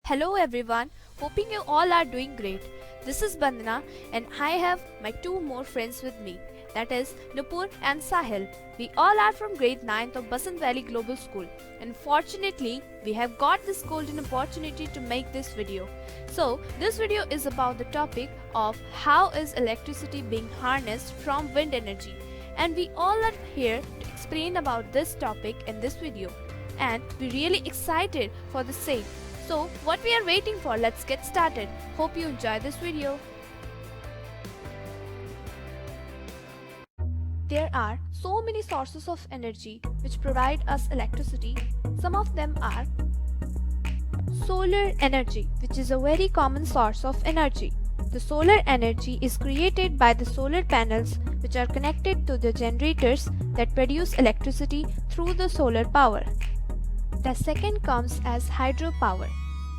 Hello everyone, hoping you all are doing great. This is Bandana and I have my two more friends with me, that is Nupur and Sahil. We all are from grade 9th of Basant Valley Global School and fortunately we have got this golden opportunity to make this video. So this video is about the topic of how is electricity being harnessed from wind energy, and we all are here to explain about this topic in this video and we're really excited for the same. So what we are waiting for, let's get started. Hope you enjoy this video. There are so many sources of energy which provide us electricity. Some of them are solar energy, which is a very common source of energy. The solar energy is created by the solar panels which are connected to the generators that produce electricity through the solar power. The second comes as hydropower.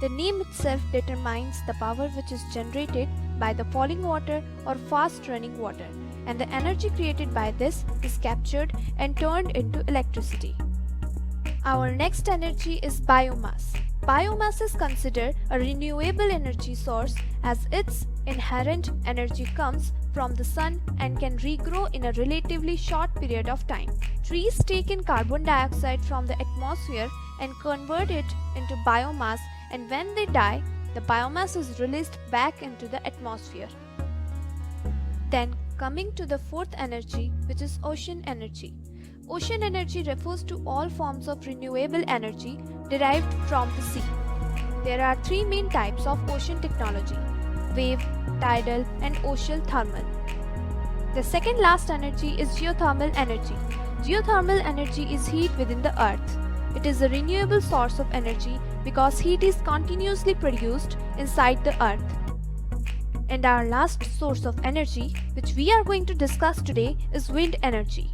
The name itself determines the power which is generated by the falling water or fast running water, and the energy created by this is captured and turned into electricity. Our next energy is biomass. Biomass is considered a renewable energy source as its inherent energy comes from the sun and can regrow in a relatively short period of time. Trees take in carbon dioxide from the atmosphere and convert it into biomass, and when they die, the biomass is released back into the atmosphere. Then coming to the fourth energy, which is ocean energy. Ocean energy refers to all forms of renewable energy derived from the sea. There are three main types of ocean technology: wave, tidal and ocean thermal. The second last energy is geothermal energy. Geothermal energy is heat within the earth. It is a renewable source of energy because heat is continuously produced inside the earth. And our last source of energy, which we are going to discuss today, is wind energy.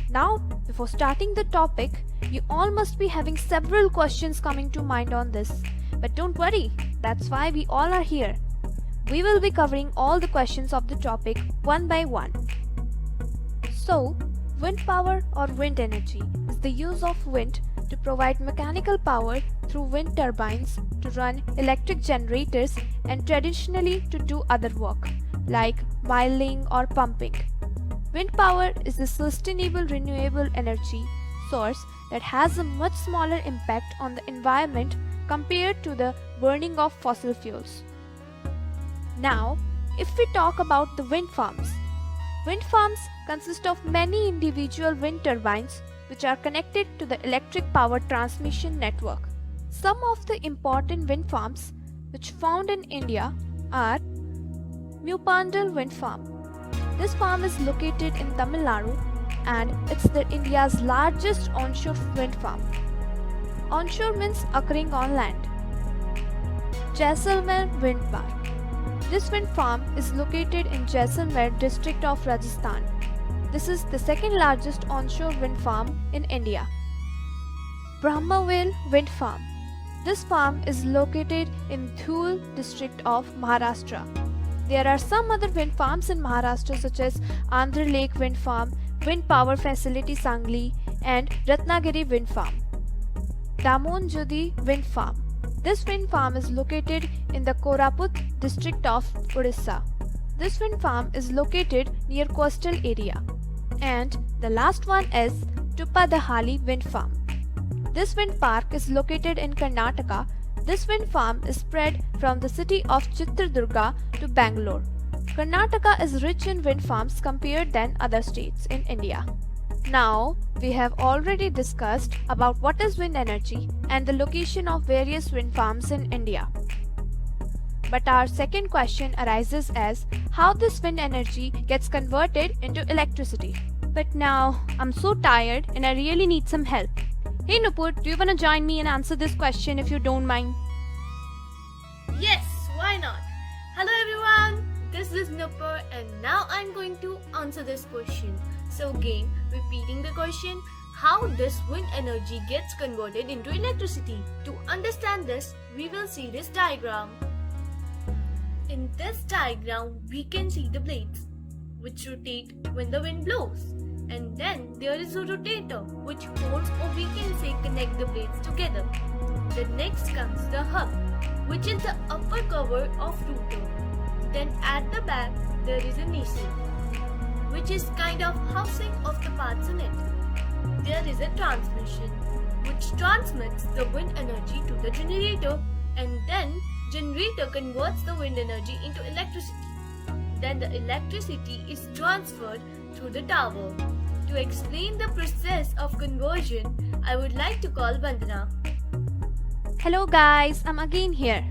Now, before starting the topic, you all must be having several questions coming to mind on this. But don't worry, that's why we all are here. We will be covering all the questions of the topic one by one. So, wind power or wind energy is the use of wind to provide mechanical power through wind turbines to run electric generators and traditionally to do other work like milling or pumping. Wind power is a sustainable renewable energy source that has a much smaller impact on the environment compared to the burning of fossil fuels. Now, if we talk about the wind farms consist of many individual wind turbines which are connected to the electric power transmission network. Some of the important wind farms which found in India are Mupandal Wind Farm. This farm is located in Tamil Nadu and it's India's largest onshore wind farm. Onshore means occurring on land. Jaisalmer Wind Park. This wind farm is located in Jaisalmer district of Rajasthan. This is the second largest onshore wind farm in India. Brahmawel Wind Farm. This farm is located in Dhul district of Maharashtra. There are some other wind farms in Maharashtra such as Andhra Lake Wind Farm, Wind Power Facility Sangli and Ratnagiri Wind Farm. Damonjodi Wind Farm. This wind farm is located in the Koraput district of Odisha. This wind farm is located near coastal area. And the last one is Tupadahali Wind Farm. This wind park is located in Karnataka. This wind farm is spread from the city of Chitradurga to Bangalore. Karnataka is rich in wind farms compared than other states in India. Now, we have already discussed about what is wind energy and the location of various wind farms in India. But our second question arises as how this wind energy gets converted into electricity. But now, I'm so tired and I really need some help. Hey Nupur, do you want to join me and answer this question if you don't mind? Yes, why not? Hello everyone, this is Nupur and now I'm going to answer this question. So again, repeating the question, how this wind energy gets converted into electricity. To understand this, we will see this diagram. In this diagram, we can see the blades which rotate when the wind blows. And then there is a rotator which holds, or we can say connect the blades together. The next comes the hub which is the upper cover of rotor. Then at the back there is a nacelle, which is kind of housing of the parts in it. There is a transmission, which transmits the wind energy to the generator, and then generator converts the wind energy into electricity. Then the electricity is transferred through the tower. To explain the process of conversion, I would like to call Vandana. Hello guys, I'm again here.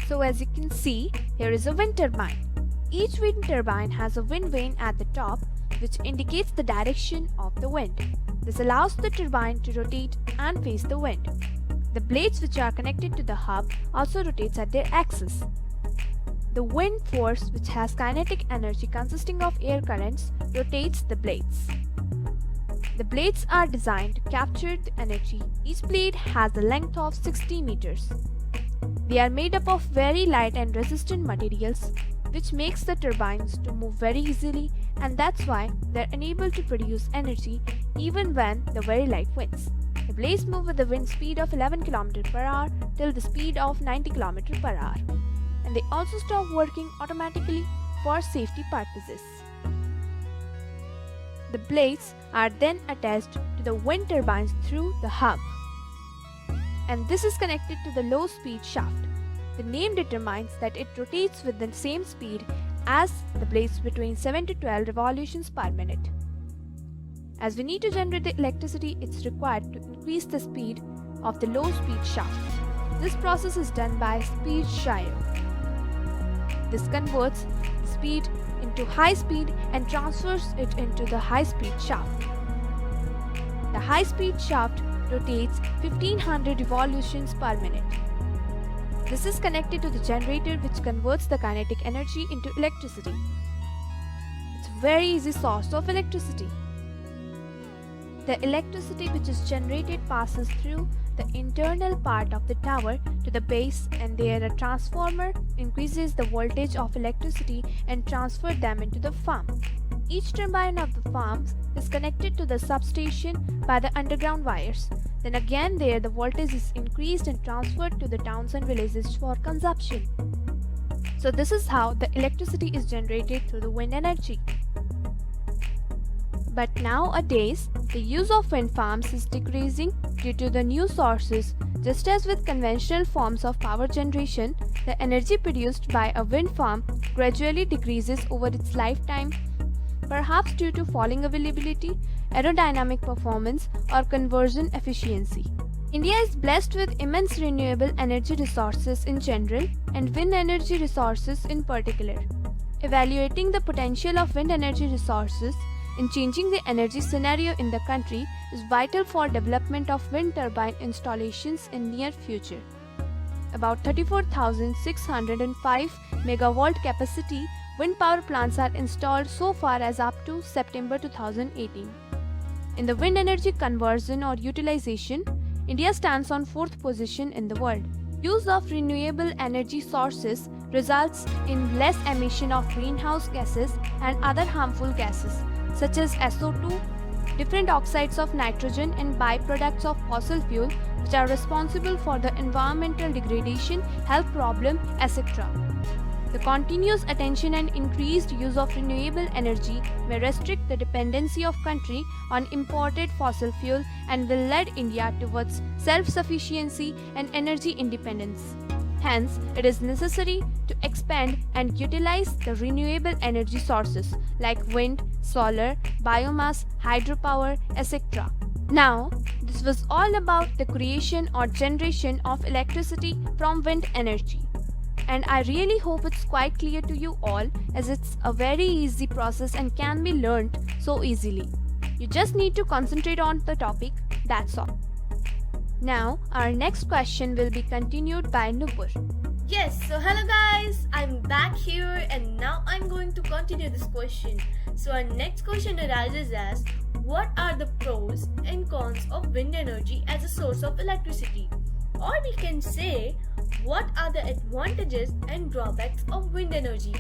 So as you can see, here is a wind turbine. Each wind turbine has a wind vane at the top which indicates the direction of the wind. This allows the turbine to rotate and face the wind. The blades which are connected to the hub also rotates at their axis. The wind force, which has kinetic energy consisting of air currents, rotates the blades. The blades are designed to capture the energy. Each blade has a length of 60 meters. They are made up of very light and resistant materials, which makes the turbines to move very easily, and that's why they're unable to produce energy even when the very light winds. The blades move with the wind speed of 11 km per hour till the speed of 90 km per hour. And they also stop working automatically for safety purposes. The blades are then attached to the wind turbines through the hub, and this is connected to the low speed shaft. The name determines that it rotates with the same speed as the blades between 7 to 12 revolutions per minute. As we need to generate the electricity, it's required to increase the speed of the low speed shaft. This process is done by speed shear. This converts the speed into high speed and transfers it into the high speed shaft. The high speed shaft rotates 1500 revolutions per minute. This is connected to the generator, which converts the kinetic energy into electricity. It's a very easy source of electricity. The electricity which is generated passes through the internal part of the tower to the base, and there a transformer increases the voltage of electricity and transfers them into the farm. Each turbine of the farms is connected to the substation by the underground wires. Then again there the voltage is increased and transferred to the towns and villages for consumption. So this is how the electricity is generated through the wind energy. But nowadays, the use of wind farms is decreasing due to the new sources. Just as with conventional forms of power generation, the energy produced by a wind farm gradually decreases over its lifetime, perhaps due to falling availability, aerodynamic performance, or conversion efficiency. India is blessed with immense renewable energy resources in general and wind energy resources in particular. Evaluating the potential of wind energy resources in changing the energy scenario in the country is vital for development of wind turbine installations in near future. About 34,605 megawatt capacity wind power plants are installed so far as up to September 2018. In the wind energy conversion or utilization, India stands on 4th position in the world. Use of renewable energy sources results in less emission of greenhouse gases and other harmful gases such as SO2, different oxides of nitrogen and byproducts of fossil fuel, which are responsible for the environmental degradation, health problem, etc. The continuous attention and increased use of renewable energy may restrict the dependency of country on imported fossil fuel and will lead India towards self-sufficiency and energy independence. Hence, it is necessary to expand and utilize the renewable energy sources like wind, solar, biomass, hydropower, etc. Now, this was all about the creation or generation of electricity from wind energy. And I really hope it's quite clear to you all, as it's a very easy process and can be learnt so easily. You just need to concentrate on the topic, that's all. Now, our next question will be continued by Nupur. Yes, so hello guys, I'm back here and now I'm going to continue this question. So our next question arises as, what are the pros and cons of wind energy as a source of electricity? Or we can say, what are the advantages and drawbacks of wind energy?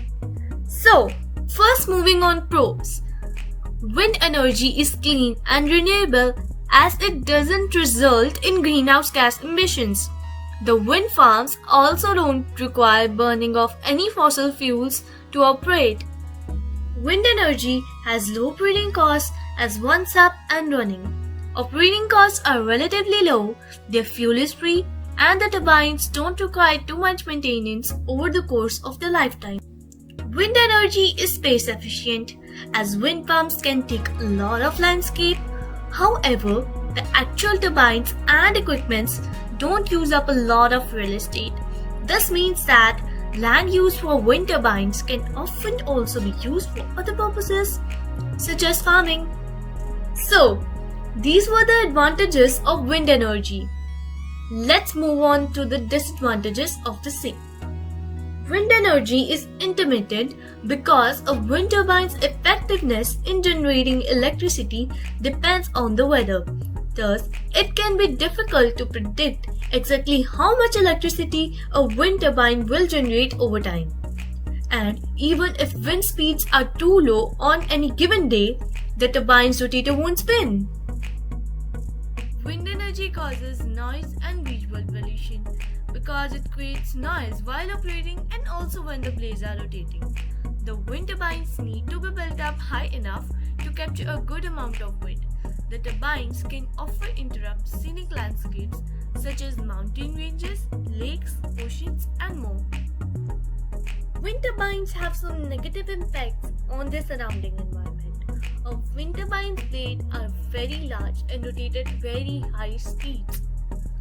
So, first moving on pros. Wind energy is clean and renewable as it doesn't result in greenhouse gas emissions. The wind farms also don't require burning of any fossil fuels to operate. Wind energy has low operating costs as once up and running. Operating costs are relatively low, their fuel is free, and the turbines don't require too much maintenance over the course of their lifetime. Wind energy is space efficient as wind farms can take a lot of landscape. However, the actual turbines and equipments don't use up a lot of real estate. This means that land used for wind turbines can often also be used for other purposes, such as farming. So, these were the advantages of wind energy. Let's move on to the disadvantages of the same. Wind energy is intermittent because a wind turbine's effectiveness in generating electricity depends on the weather. Thus, it can be difficult to predict exactly how much electricity a wind turbine will generate over time. And even if wind speeds are too low on any given day, the turbine's rotator won't spin. Wind energy causes noise and visual pollution because it creates noise while operating and also when the blades are rotating. The wind turbines need to be built up high enough to capture a good amount of wind. The turbines can often interrupt scenic landscapes such as mountain ranges, lakes, oceans, and more. Wind turbines have some negative impacts on their surrounding environment. A wind turbine's blades are very large and rotate at very high speeds.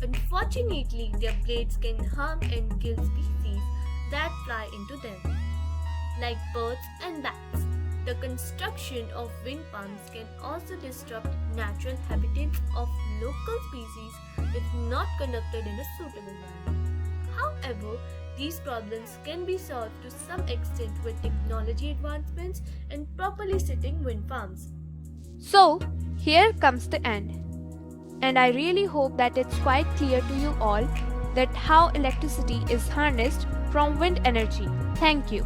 Unfortunately, their blades can harm and kill species that fly into them, like birds and bats. The construction of wind farms can also disrupt natural habitats of local species if not conducted in a suitable manner. However, these problems can be solved to some extent with technology advancements and properly sitting wind farms. So, here comes the end. And I really hope that it's quite clear to you all that how electricity is harnessed from wind energy. Thank you.